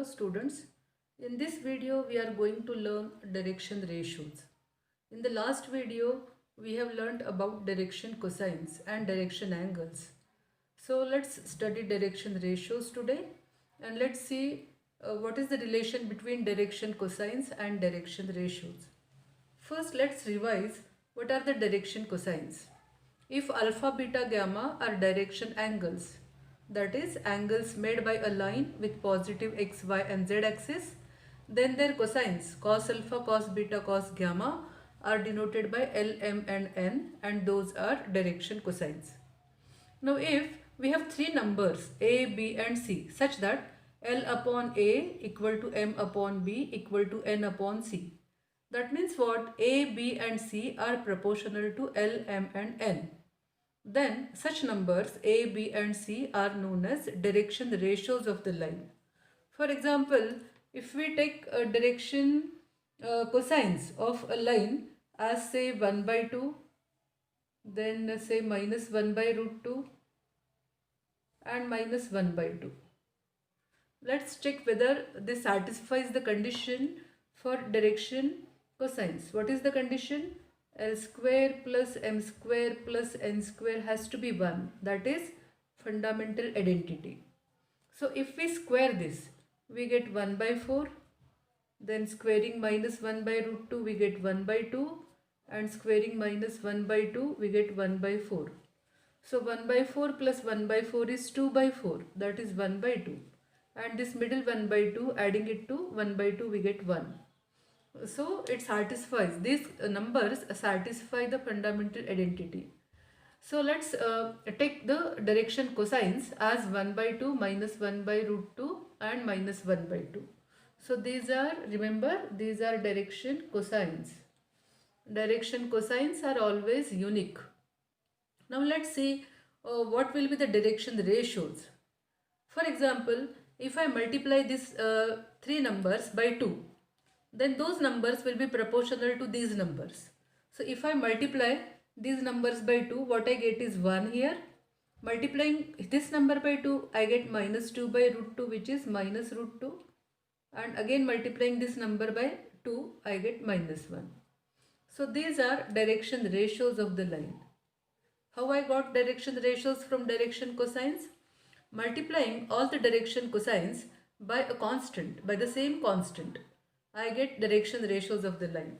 students, in this video we are going to learn direction ratios. In the last video we have learned about direction cosines and direction angles. So let's study direction ratios today and let's see what is the relation between direction cosines and direction ratios. First let's revise what are the direction cosines. If alpha, beta, gamma are direction angles, that is angles made by a line with positive x, y and z axis, then their cosines cos alpha, cos beta, cos gamma are denoted by L, M and N, and those are direction cosines. Now if we have three numbers a, b and c such that L upon a equal to M upon b equal to N upon c, that means what? A, b and c are proportional to L, M and N. Then such numbers a, b and c are known as direction ratios of the line. For example, if we take a direction cosines of a line as say 1 by 2, then say minus 1 by root 2 and minus 1 by 2. Let's check whether this satisfies the condition for direction cosines. What is the condition? L square plus M square plus N square has to be 1. That is fundamental identity. So if we square this, we get 1 by 4. Then squaring minus 1 by root 2, we get 1 by 2. And squaring minus 1 by 2, we get 1 by 4. So 1 by 4 plus 1 by 4 is 2 by 4. That is 1 by 2. And this middle 1 by 2, adding it to 1 by 2, we get 1. So it satisfies, these numbers satisfy the fundamental identity. So let's take the direction cosines as 1 by 2 minus 1 by root 2 and minus 1 by 2. So these are, remember, these are direction cosines. Direction cosines are always unique. Now let's see what will be the direction ratios. For example, if I multiply these three numbers by 2, then those numbers will be proportional to these numbers. So if I multiply these numbers by 2, what I get is 1 here. Multiplying this number by 2, I get minus 2 by root 2, which is minus root 2. And again multiplying this number by 2, I get minus 1. So these are direction ratios of the line. How I got direction ratios from direction cosines? Multiplying all the direction cosines by a constant, by the same constant, I get direction ratios of the line.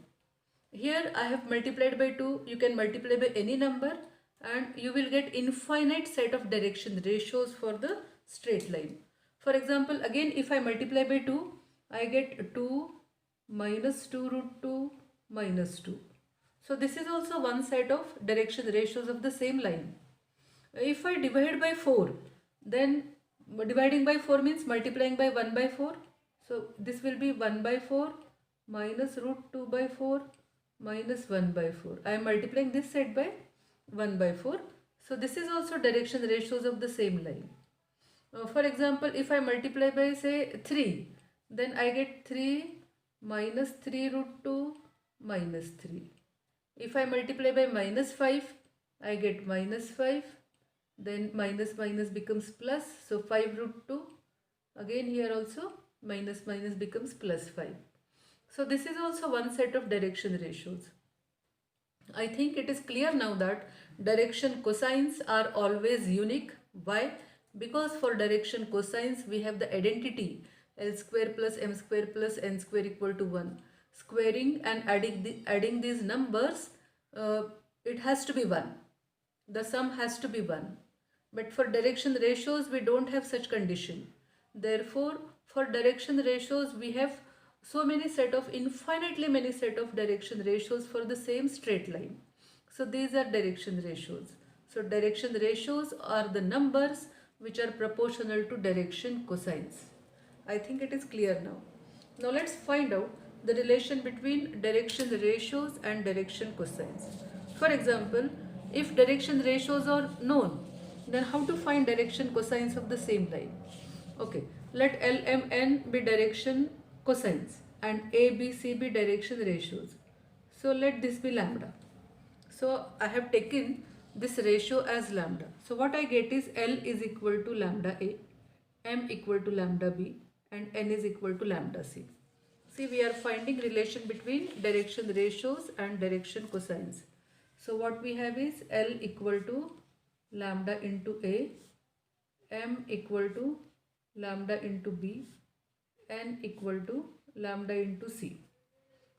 Here I have multiplied by 2, you can multiply by any number and you will get infinite set of direction ratios for the straight line. For example, again if I multiply by 2, I get 2 minus 2 root 2 minus 2. So this is also one set of direction ratios of the same line. If I divide by 4, then dividing by 4 means multiplying by 1 by 4. So this will be 1 by 4 minus root 2 by 4 minus 1 by 4. I am multiplying this set by 1 by 4. So this is also direction ratios of the same line. For example, if I multiply by say 3, then I get 3 minus 3 root 2 minus 3. If I multiply by minus 5, I get minus 5. Then minus minus becomes plus. So 5 root 2. Again here also minus minus becomes plus 5. So this is also one set of direction ratios. I think it is clear now that direction cosines are always unique. Why? Because for direction cosines we have the identity L square plus M square plus N square equal to 1. Squaring and adding these numbers, it has to be 1. The sum has to be 1. But for direction ratios we don't have such condition. Therefore, for direction ratios we have so many set of, infinitely many set of direction ratios for the same straight line. So these are direction ratios. So direction ratios are the numbers which are proportional to direction cosines. I think it is clear now. Now let's find out the relation between direction ratios and direction cosines. For example, if direction ratios are known, then how to find direction cosines of the same line? Okay, let L, M, N be direction cosines and A, B, C be direction ratios. So let this be lambda. So I have taken this ratio as lambda. So what I get is L is equal to lambda A, M equal to lambda B and n is equal to lambda c. See, we are finding relation between direction ratios and direction cosines. So what we have is L equal to lambda into A, M equal to lambda into B, N equal to lambda into C.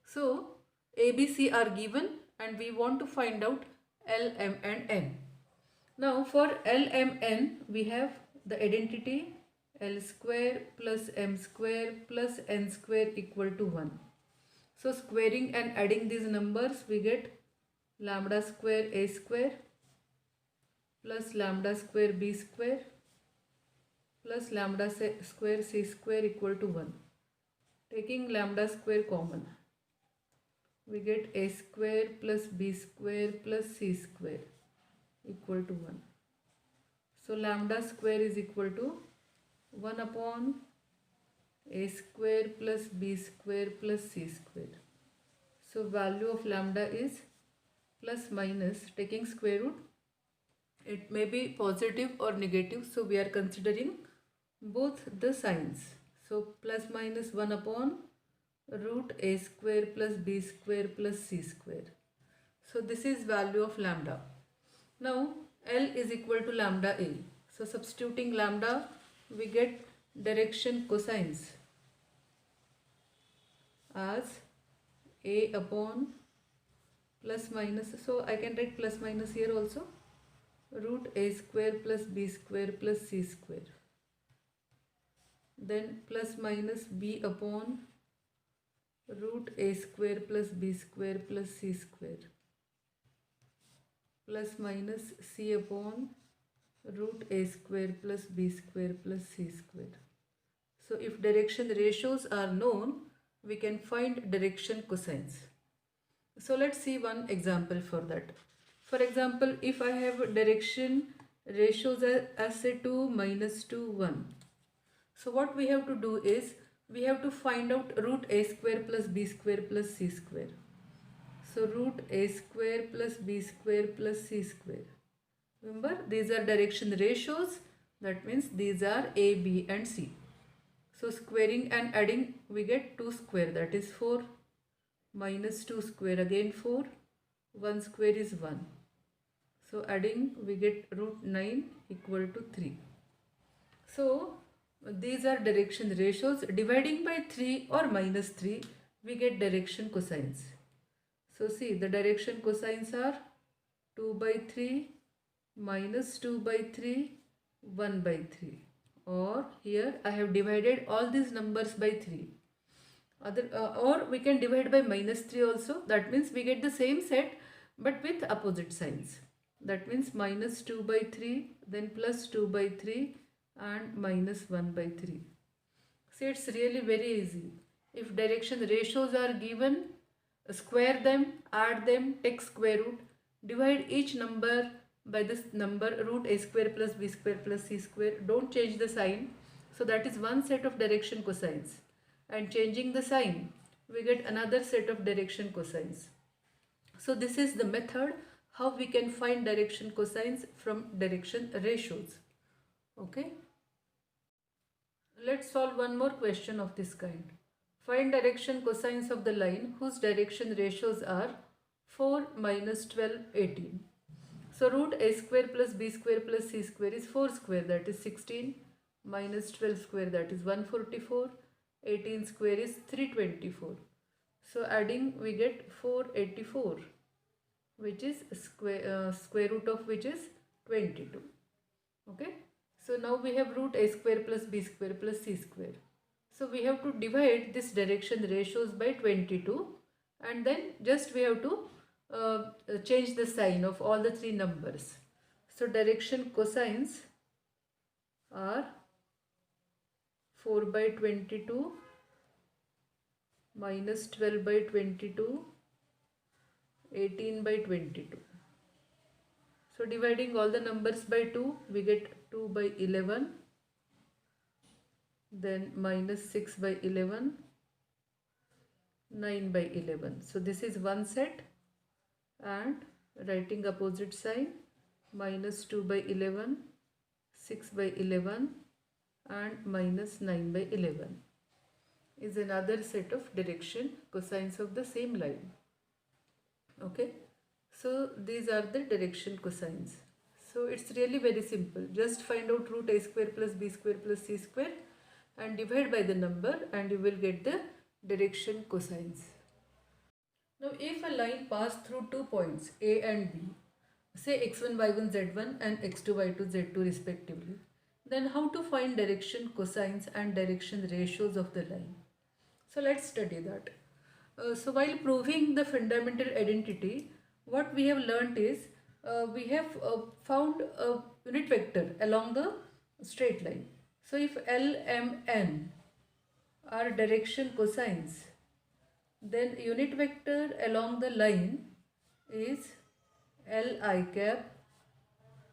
So A, B, C are given and we want to find out L, M and N. Now for L, M, N we have the identity L square plus M square plus N square equal to 1. So squaring and adding these numbers we get lambda square A square plus lambda square B square plus lambda square C square equal to 1. Taking lambda square common, we get A square plus B square plus C square equal to 1. So lambda square is equal to 1 upon A square plus B square plus C square. So value of lambda is plus minus, taking square root. It may be positive or negative, so we are considering both the signs. So plus minus 1 upon root A square plus B square plus C square. So this is value of lambda. Now L is equal to lambda A. So substituting lambda, we get direction cosines as A upon plus minus. So I can write plus minus here also. Root A square plus B square plus C square. Then plus minus B upon root A square plus B square plus C square. Plus minus C upon root A square plus B square plus C square. So if direction ratios are known, we can find direction cosines. So let's see one example for that. For example, if I have direction ratios as say 2, minus 2, 1. So what we have to do is, we have to find out root A square plus B square plus C square. So root A square plus B square plus C square. Remember, these are direction ratios. That means these are A, B and C. So squaring and adding, we get 2 square, that is 4. Minus 2 square, again 4. 1 square is 1. So adding, we get root 9 equal to 3. So these are direction ratios. Dividing by 3 or minus 3, we get direction cosines. So see, the direction cosines are 2 by 3, minus 2 by 3, 1 by 3. Or here I have divided all these numbers by 3. Or we can divide by minus 3 also. That means we get the same set but with opposite signs. That means minus 2 by 3, then plus 2 by 3 and minus 1 by 3. See, it's really very easy. If direction ratios are given, square them, add them, take square root, divide each number by this number root A square plus B square plus C square. Don't change the sign. So that is one set of direction cosines. And changing the sign, we get another set of direction cosines. So this is the method how we can find direction cosines from direction ratios. Okay. Let's solve one more question of this kind. Find direction cosines of the line whose direction ratios are 4, minus 12, 18. So root A square plus B square plus C square is 4 square, that is 16, minus 12 square, that is 144, 18 square is 324. So adding, we get 484, which is square root of which is 22. Okay. So now we have root A square plus B square plus C square. So we have to divide this direction ratios by 22 and then just we have to change the sign of all the three numbers. So direction cosines are 4 by 22 minus 12 by 22, 18 by 22. So dividing all the numbers by 2, we get 2 by 11, then minus 6 by 11, 9 by 11. So this is one set, and writing opposite sign, minus 2 by 11, 6 by 11 and minus 9 by 11 is another set of direction cosines of the same line. Okay, so these are the direction cosines. So it's really very simple. Just find out root a square plus b square plus c square and divide by the number and you will get the direction cosines. Now if a line passed through 2 points A and B, say x1 y1 z1 and x2 y2 z2 respectively, then how to find direction cosines and direction ratios of the line? So let's study that. So while proving the fundamental identity, what we have learnt is we have found a unit vector along the straight line. So if L, M, N are direction cosines, then unit vector along the line is L I cap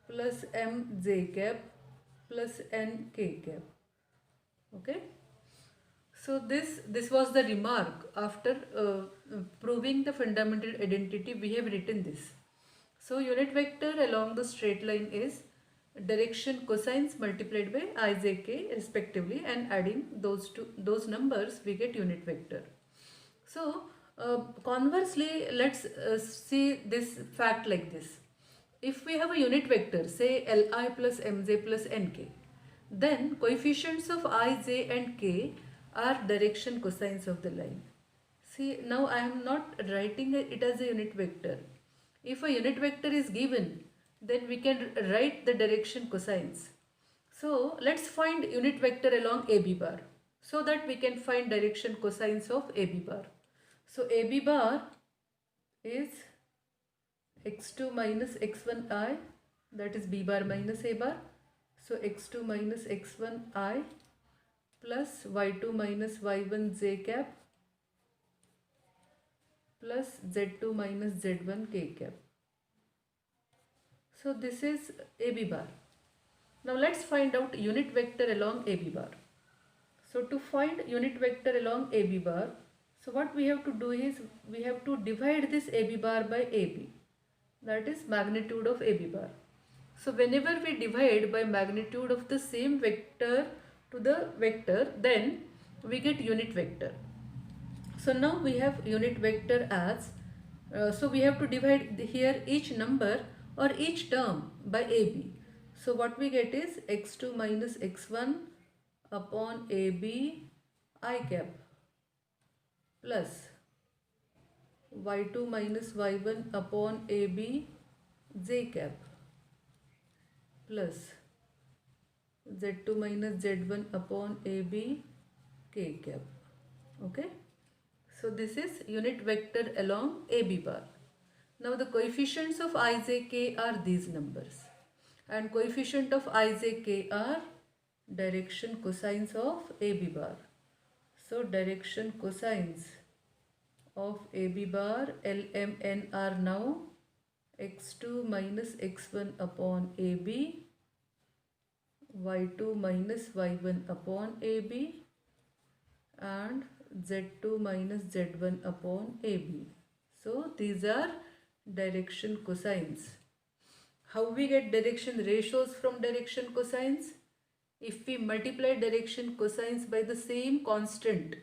plus M j cap plus N k cap. Okay. So this was the remark after proving the fundamental identity. We have written this. So unit vector along the straight line is direction cosines multiplied by ijk respectively, and adding those numbers we get unit vector. So conversely, let's see this fact like this. If we have a unit vector, say Li plus Mj plus Nk, then coefficients of I, j and k are direction cosines of the line. See, now I am not writing it as a unit vector. If a unit vector is given, then we can write the direction cosines. So let's find unit vector along AB bar so that we can find direction cosines of AB bar. So AB bar is x2 minus x1i, that is B bar minus A bar. So x2 minus x1i plus y2 minus y1 j cap plus z2 minus z1 k cap. So this is AB bar. Now let's find out unit vector along AB bar. So to find unit vector along AB bar, so what we have to do is we have to divide this AB bar by AB, that is magnitude of AB bar. So whenever we divide by magnitude of the same vector to the vector, then we get unit vector. So now we have unit vector as, so we have to divide here each number or each term by AB. So what we get is x2 minus x1 upon AB I cap plus y2 minus y1 upon AB j cap plus z2 minus z1 upon AB k cap. Okay. So this is unit vector along AB bar. Now the coefficients of I, j, k are these numbers, and coefficient of I, j, k are direction cosines of AB bar. So direction cosines of AB bar L, M, N are now x2 minus x1 upon AB, y2 minus y1 upon AB, and z2 minus z1 upon AB. So these are direction cosines. How we get direction ratios from direction cosines? If we multiply direction cosines by the same constant,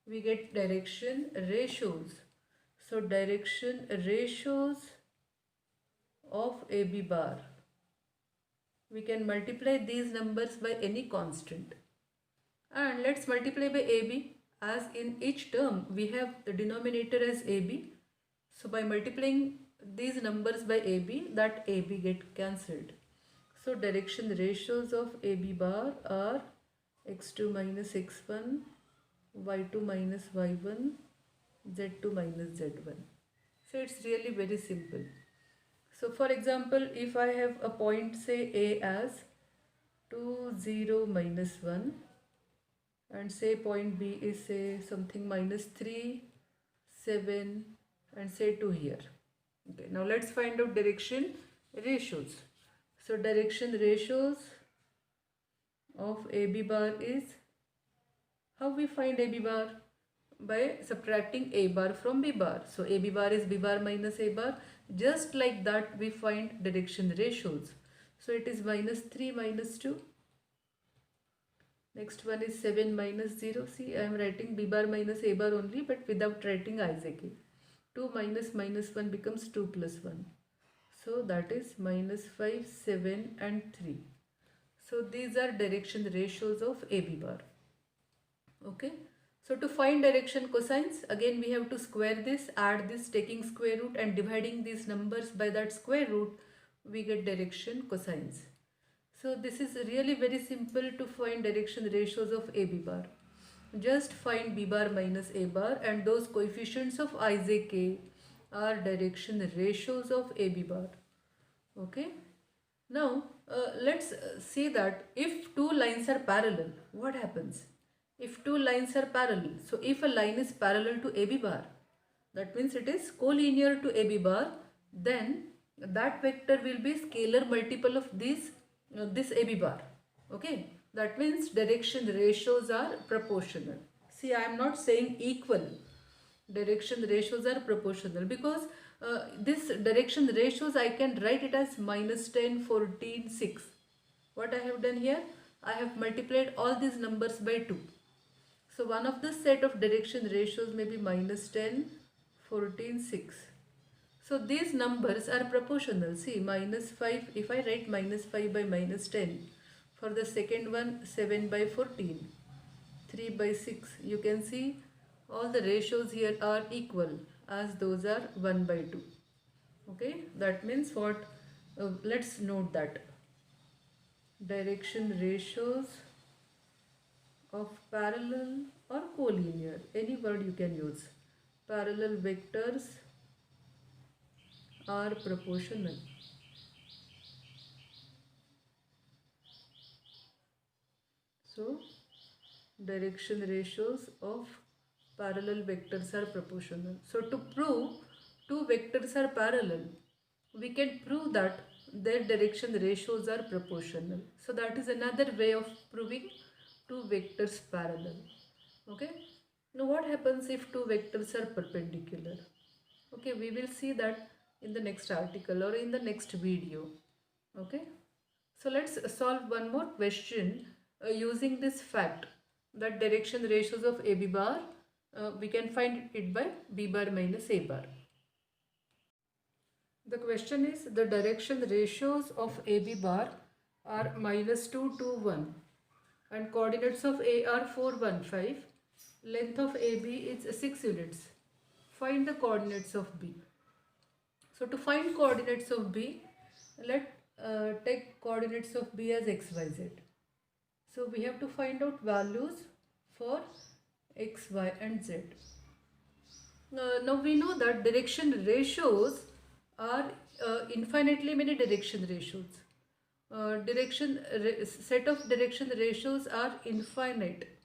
we get direction ratios. So direction ratios of AB bar, we can multiply these numbers by any constant. And let's multiply by AB, as in each term we have the denominator as AB. So by multiplying these numbers by AB, that AB get cancelled. So direction ratios of AB bar are x2 minus x1, y2 minus y1, z2 minus z1. So it's really very simple. So for example, if I have a point, say A as 2, 0, minus 1, and say point B is say something minus 3, 7, and say 2 here. Okay, now let's find out direction ratios. So direction ratios of AB bar is, how we find AB bar? By subtracting A bar from B bar. So AB bar is B bar minus A bar. Just like that we find direction ratios. So it is minus 3 minus 2. Next one is 7 minus 0. See, I am writing b bar minus a bar only, but without writing Isaac. 2 minus minus 1 becomes 2 plus 1. So that is minus 5, 7 and 3. So these are direction ratios of AB bar. Okay. So to find direction cosines, again we have to square this, add this, taking square root and dividing these numbers by that square root, we get direction cosines. So this is really very simple to find direction ratios of AB bar. Just find B bar minus A bar and those coefficients of Ijk are direction ratios of AB bar. Okay. Now let's see that if two lines are parallel, what happens? If two lines are parallel, so if a line is parallel to AB bar, that means it is collinear to AB bar, then that vector will be scalar multiple of this AB bar. Okay, that means direction ratios are proportional. See, I am not saying equal. Direction ratios are proportional because this direction ratios I can write it as minus 10, 14, 6. What I have done here? I have multiplied all these numbers by 2. So one of the set of direction ratios may be minus 10, 14, 6. So these numbers are proportional. See, minus 5, if I write minus 5 by minus 10. For the second one, 7 by 14, 3 by 6. You can see all the ratios here are equal as those are 1 by 2. Okay, that means what? Let's note that direction ratios of parallel or collinear, any word you can use, parallel vectors are proportional. So direction ratios of parallel vectors are proportional. So to prove two vectors are parallel, we can prove that their direction ratios are proportional. So that is another way of proving two vectors parallel. Okay. Now what happens if two vectors are perpendicular? Okay, we will see that in the next article or in the next video. Okay. So let's solve one more question using this fact that direction ratios of AB bar, we can find it by B bar minus A bar. The question is the direction ratios of AB bar are minus 2, 2, 1 and coordinates of A are 4, 1, 5. Length of AB is 6 units. Find the coordinates of B. So to find coordinates of B, let take coordinates of B as x, y, z. So we have to find out values for x, y and z. Now we know that direction ratios are infinitely many direction ratios. Set of direction ratios are infinite,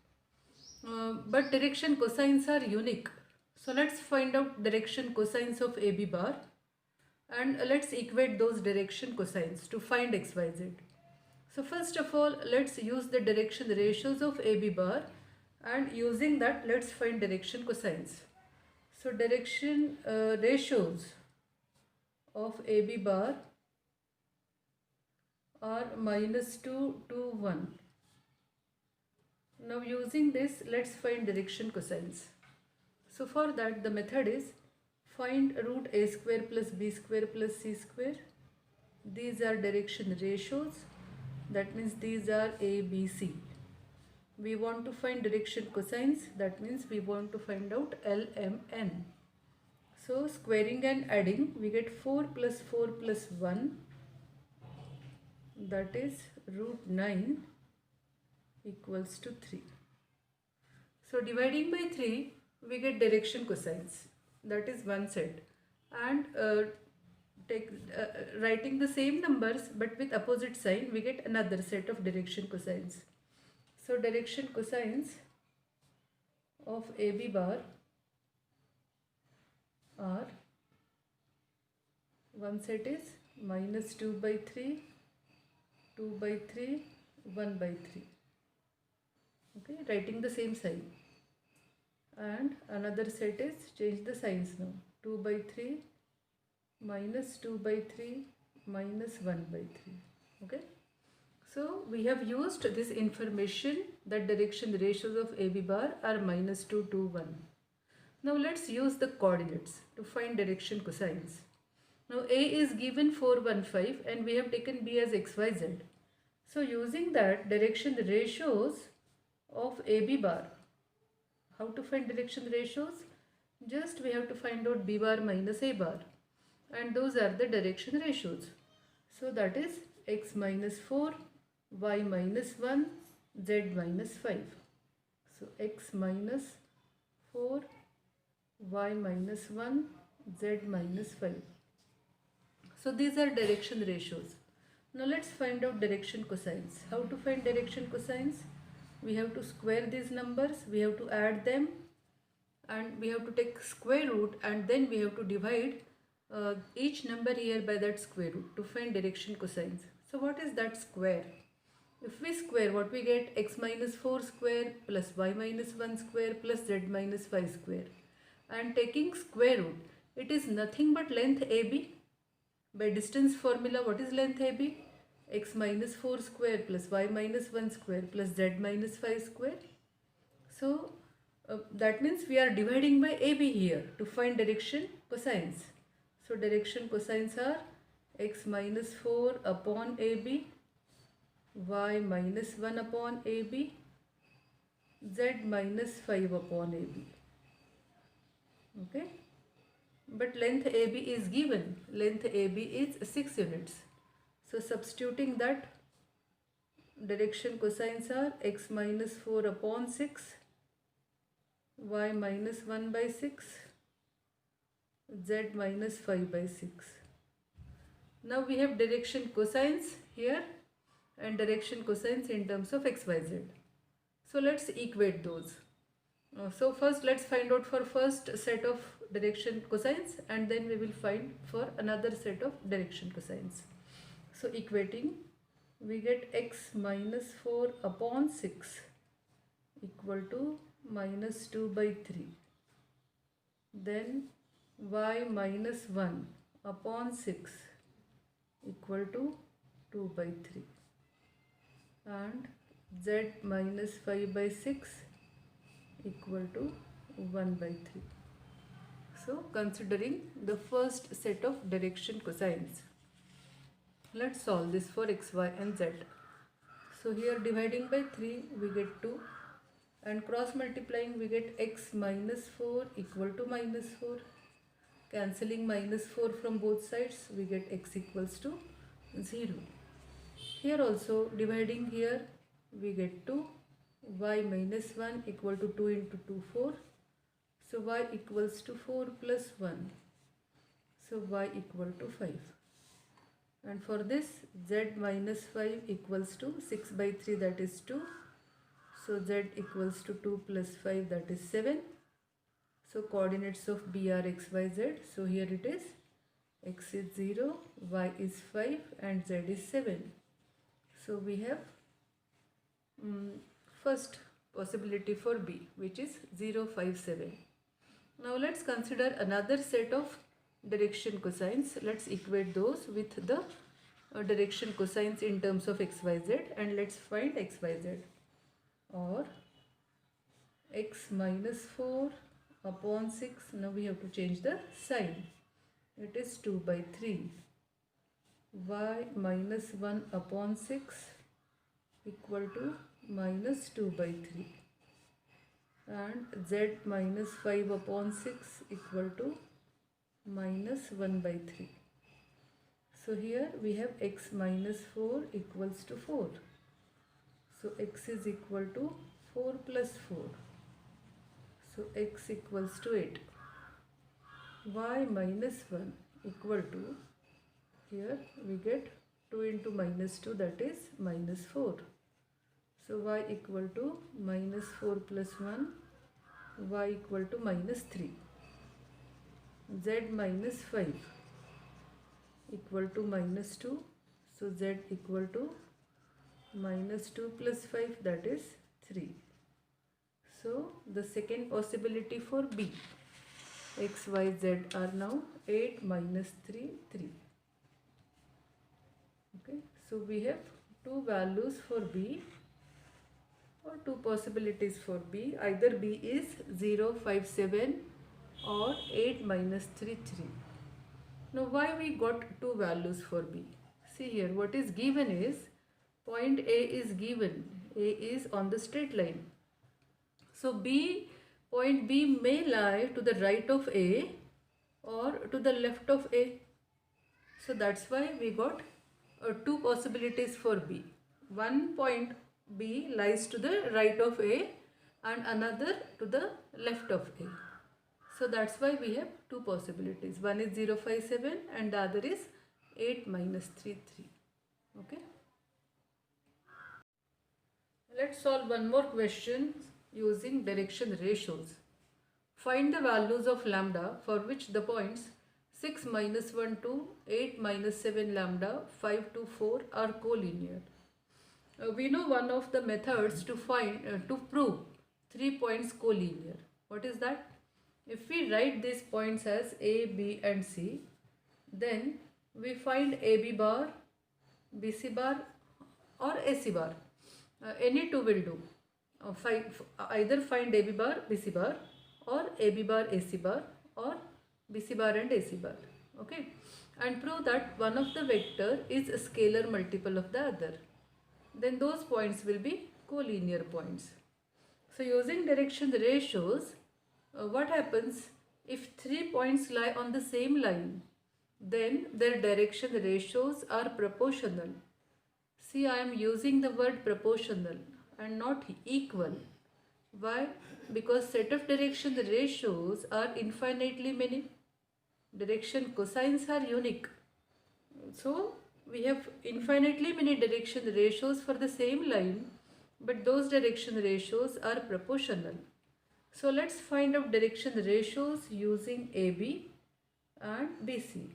but direction cosines are unique. So let's find out direction cosines of AB bar and let's equate those direction cosines to find x, y, z. So first of all, let's use the direction ratios of AB bar and using that let's find direction cosines. So direction ratios of AB bar are minus 2, 2, 1. Now using this, let's find direction cosines. So for that the method is find root a square plus b square plus c square. These are direction ratios. That means these are a, b, c. We want to find direction cosines. That means we want to find out L, M, N. So squaring and adding, we get 4 plus 4 plus 1. That is root 9 equals to 3. So dividing by 3, we get direction cosines. That is one set. And writing the same numbers but with opposite sign, we get another set of direction cosines. So direction cosines of AB bar are, one set is minus 2 by 3, 2 by 3, 1 by 3. Okay, writing the same sign. And another set is, change the signs now, 2 by 3, minus 2 by 3, minus 1 by 3. Okay. So we have used this information that direction ratios of AB bar are -2, 2, 1. Now let's use the coordinates to find direction cosines. Now A is given 4, 1, 5 and we have taken B as XYZ. So using that direction ratios of AB bar, how to find direction ratios? Just we have to find out B bar minus A bar, and those are the direction ratios. So that is x minus 4, y minus 1, z minus 5. So x minus 4, y minus 1, z minus 5. So these are direction ratios. Now let's find out direction cosines. How to find direction cosines? We have to square these numbers, we have to add them, and we have to take square root, and then we have to divide each number here by that square root to find direction cosines. So what is that square? If we square, what we get? X minus 4 square plus y minus 1 square plus z minus 5 square. And taking square root, it is nothing but length AB. By distance formula, what is length AB? X minus 4 square plus y minus 1 square plus z minus 5 square. So that means we are dividing by AB here to find direction cosines. So direction cosines are x minus 4 upon AB, y minus 1 upon AB, z minus 5 upon AB. Okay. But length AB is given. Length AB is 6 units. So substituting that, direction cosines are x minus 4 upon 6, y minus 1 by 6, z minus 5 by 6. Now we have direction cosines here and direction cosines in terms of xyz. So let's equate those. So first let's find out for first set of direction cosines, and then we will find for another set of direction cosines. So equating, we get x minus 4 upon 6 equal to minus 2 by 3. Then y minus 1 upon 6 equal to 2 by 3. And z minus 5 by 6 equal to 1 by 3. So considering the first set of direction cosines, let's solve this for x, y and z. So here dividing by 3 we get 2, and cross multiplying we get x minus 4 equal to minus 4. Cancelling minus 4 from both sides, we get x equals to 0. Here also dividing, here we get 2, y minus 1 equal to 2 into 2, 4. So y equals to 4 plus 1. So y equal to 5. And for this, z minus 5 equals to 6 by 3, that is 2. So z equals to 2 plus 5, that is 7. So coordinates of B are x, y, z. So here it is x is 0, y is 5 and z is 7. So we have first possibility for B, which is 0, 5, 7. Now let's consider another set of direction cosines. Let's equate those with the direction cosines in terms of xyz, and let's find xyz. Or x minus 4 upon 6, now we have to change the sign. It is 2 by 3. Y minus 1 upon 6 equal to minus 2 by 3. And z minus 5 upon 6 equal to minus 1 by 3. So here we have x minus 4 equals to 4. So x is equal to 4 plus 4. So x equals to 8. Y minus 1 equal to, here we get 2 into minus 2, that is minus 4. So y equal to minus 4 plus 1, y equal to minus 3. Z minus 5 equal to minus 2. So z equal to minus 2 plus 5, that is 3. So the second possibility for B, x, y, z are now 8 minus 3, 3. Okay, so we have two values for B or two possibilities for B. Either B is 0, 5, 7 or 8 minus 3, 3. Now why we got two values for B? See here, what is given is point A is given. A is on the straight line. So point B may lie to the right of A or to the left of A. So that's why we got two possibilities for B. One point B lies to the right of A and another to the left of A. So that's why we have two possibilities. One is 0, 5, 7 and the other is 8 minus 3, 3. Okay. Let's solve one more question using direction ratios. Find the values of lambda for which the points 6 minus 1 to 8 minus 7 lambda 5 to 4 are collinear. We know one of the methods to prove 3 points collinear. What is that? If we write these points as A, B and C, then we find AB bar, BC bar or AC bar. Any two will do. Either find AB bar, BC bar or AB bar, AC bar or BC bar and AC bar. Okay. And prove that one of the vector is a scalar multiple of the other. Then those points will be collinear points. So using direction ratios, what happens if 3 points lie on the same line? Then their direction ratios are proportional. See, I am using the word proportional and not equal. Why? Because set of direction ratios are infinitely many. Direction cosines are unique. So we have infinitely many direction ratios for the same line, but those direction ratios are proportional. So let's find out direction ratios using AB and BC,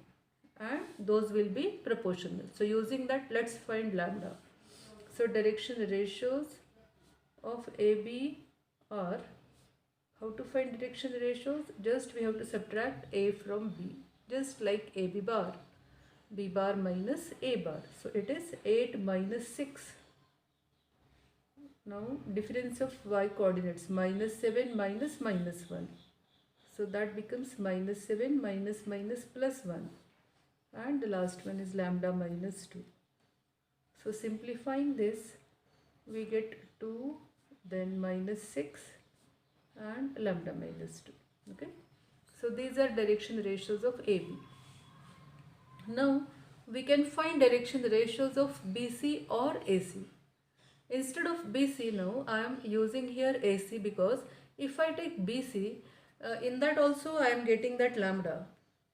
and those will be proportional. So using that, let's find lambda. So direction ratios of AB are, how to find direction ratios? Just we have to subtract A from B, just like AB bar, B bar minus A bar. So it is 8 minus 6. Now difference of y coordinates, minus 7 minus minus 1. So that becomes minus 7 minus minus plus 1. And the last one is lambda minus 2. So simplifying this, we get 2, then minus 6 and lambda minus 2. Okay. So these are direction ratios of AB. Now we can find direction ratios of BC or AC. Instead of BC, now I am using here AC, because if I take BC, in that also I am getting that lambda.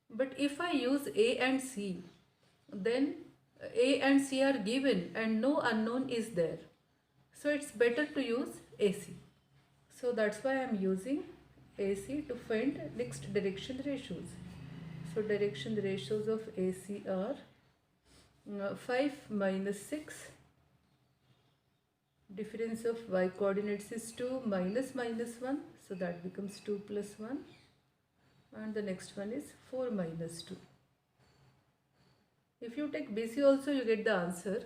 But if I use A and C, then A and C are given and no unknown is there. So it's better to use AC. So that's why I am using AC to find next direction ratios. So direction ratios of AC are 5 minus 6. Difference of y coordinates is 2 minus minus 1. So that becomes 2 plus 1. And the next one is 4 minus 2. If you take BC also, you get the answer.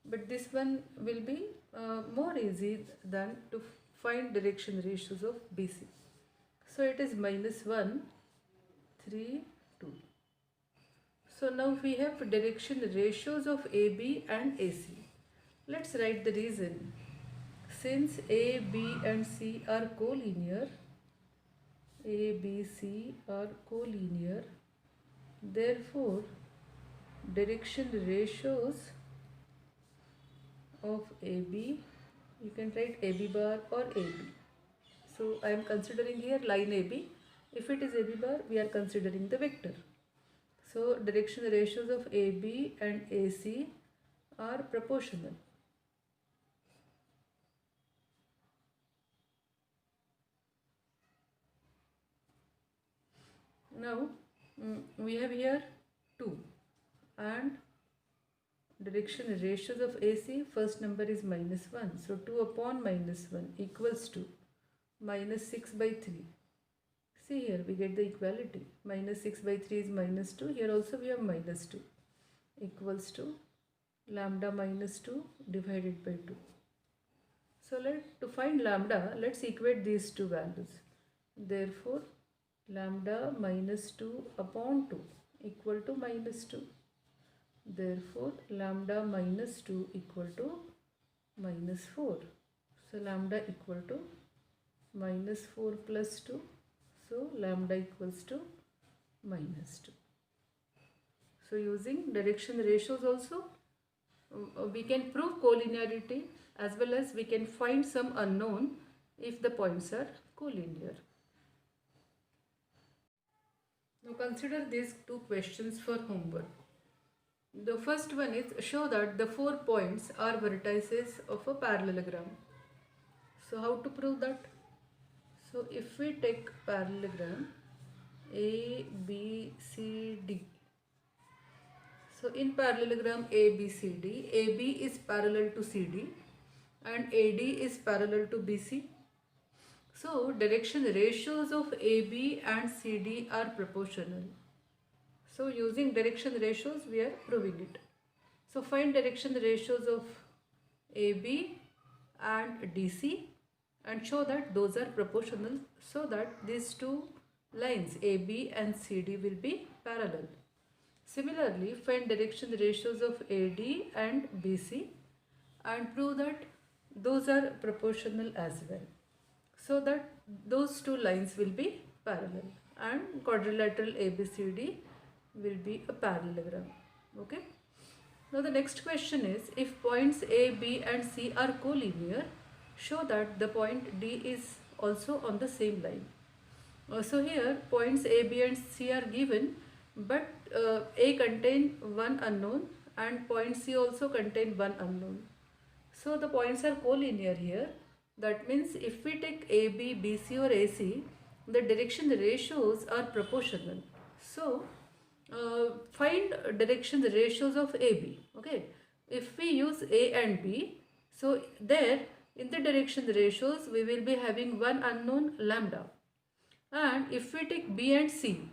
But this one will be more easy than to find direction ratios of BC. So it is minus 1, 3, 2. So now we have direction ratios of AB and AC. Let's write the reason. Since A, B and C are collinear, A, B, C are collinear, therefore direction ratios of AB, you can write AB bar or AB. So I am considering here line AB. If it is AB bar, we are considering the vector. So direction ratios of AB and AC are proportional. Now we have here 2 and direction ratios of AC, first number is minus 1. So 2 upon minus 1 equals to minus 6 by 3. See here we get the equality. Minus 6 by 3 is minus 2. Here also we have minus 2 equals to lambda minus 2 divided by 2. So to find lambda, let's equate these two values. Therefore, lambda minus 2 upon 2 equal to minus 2. Therefore, lambda minus 2 equal to minus 4. So, lambda equal to minus 4 plus 2. So, lambda equals to minus 2. So, using direction ratios also, we can prove collinearity as well as we can find some unknown if the points are collinear. Now consider these two questions for homework. The first one is show that the 4 points are vertices of a parallelogram. So how to prove that? So if we take parallelogram A, B, C, D. So in parallelogram A, B, C, D, AB is parallel to CD and AD is parallel to BC. So direction ratios of AB and CD are proportional. So using direction ratios we are proving it. So find direction ratios of AB and DC and show that those are proportional so that these two lines AB and CD will be parallel. Similarly, find direction ratios of AD and BC and prove that those are proportional as well, so that those two lines will be parallel and quadrilateral ABCD will be a parallelogram. Okay. Now the next question is, if points A, B and C are collinear, show that the point D is also on the same line. So here points A, B and C are given, but A contain one unknown and point C also contain one unknown. So the points are collinear here. That means if we take AB, BC or AC, the direction ratios are proportional. So find direction ratios of AB. Okay. If we use A and B, so there in the direction ratios we will be having one unknown lambda. And if we take B and C,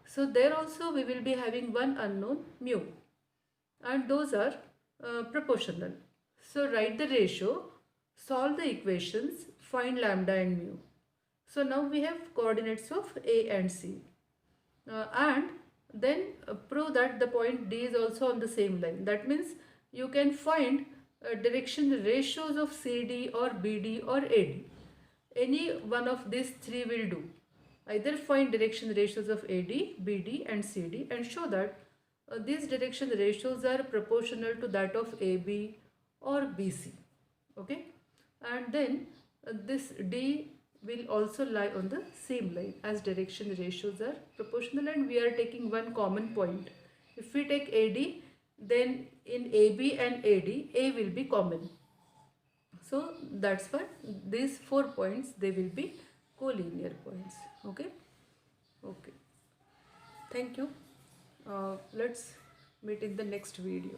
so there also we will be having one unknown mu. And those are proportional. So write the ratio, solve the equations, find lambda and mu. So now we have coordinates of A and C. And then prove that the point D is also on the same line. That means you can find direction ratios of CD or BD or AD. Any one of these three will do. Either find direction ratios of AD, BD and CD and show that these direction ratios are proportional to that of AB or BC. Okay. And then this D will also lie on the same line as direction ratios are proportional and we are taking one common point. If we take AD, then in AB and AD, A will be common. So that's why these 4 points, they will be collinear points. Okay. Okay. Thank you. Let's meet in the next video.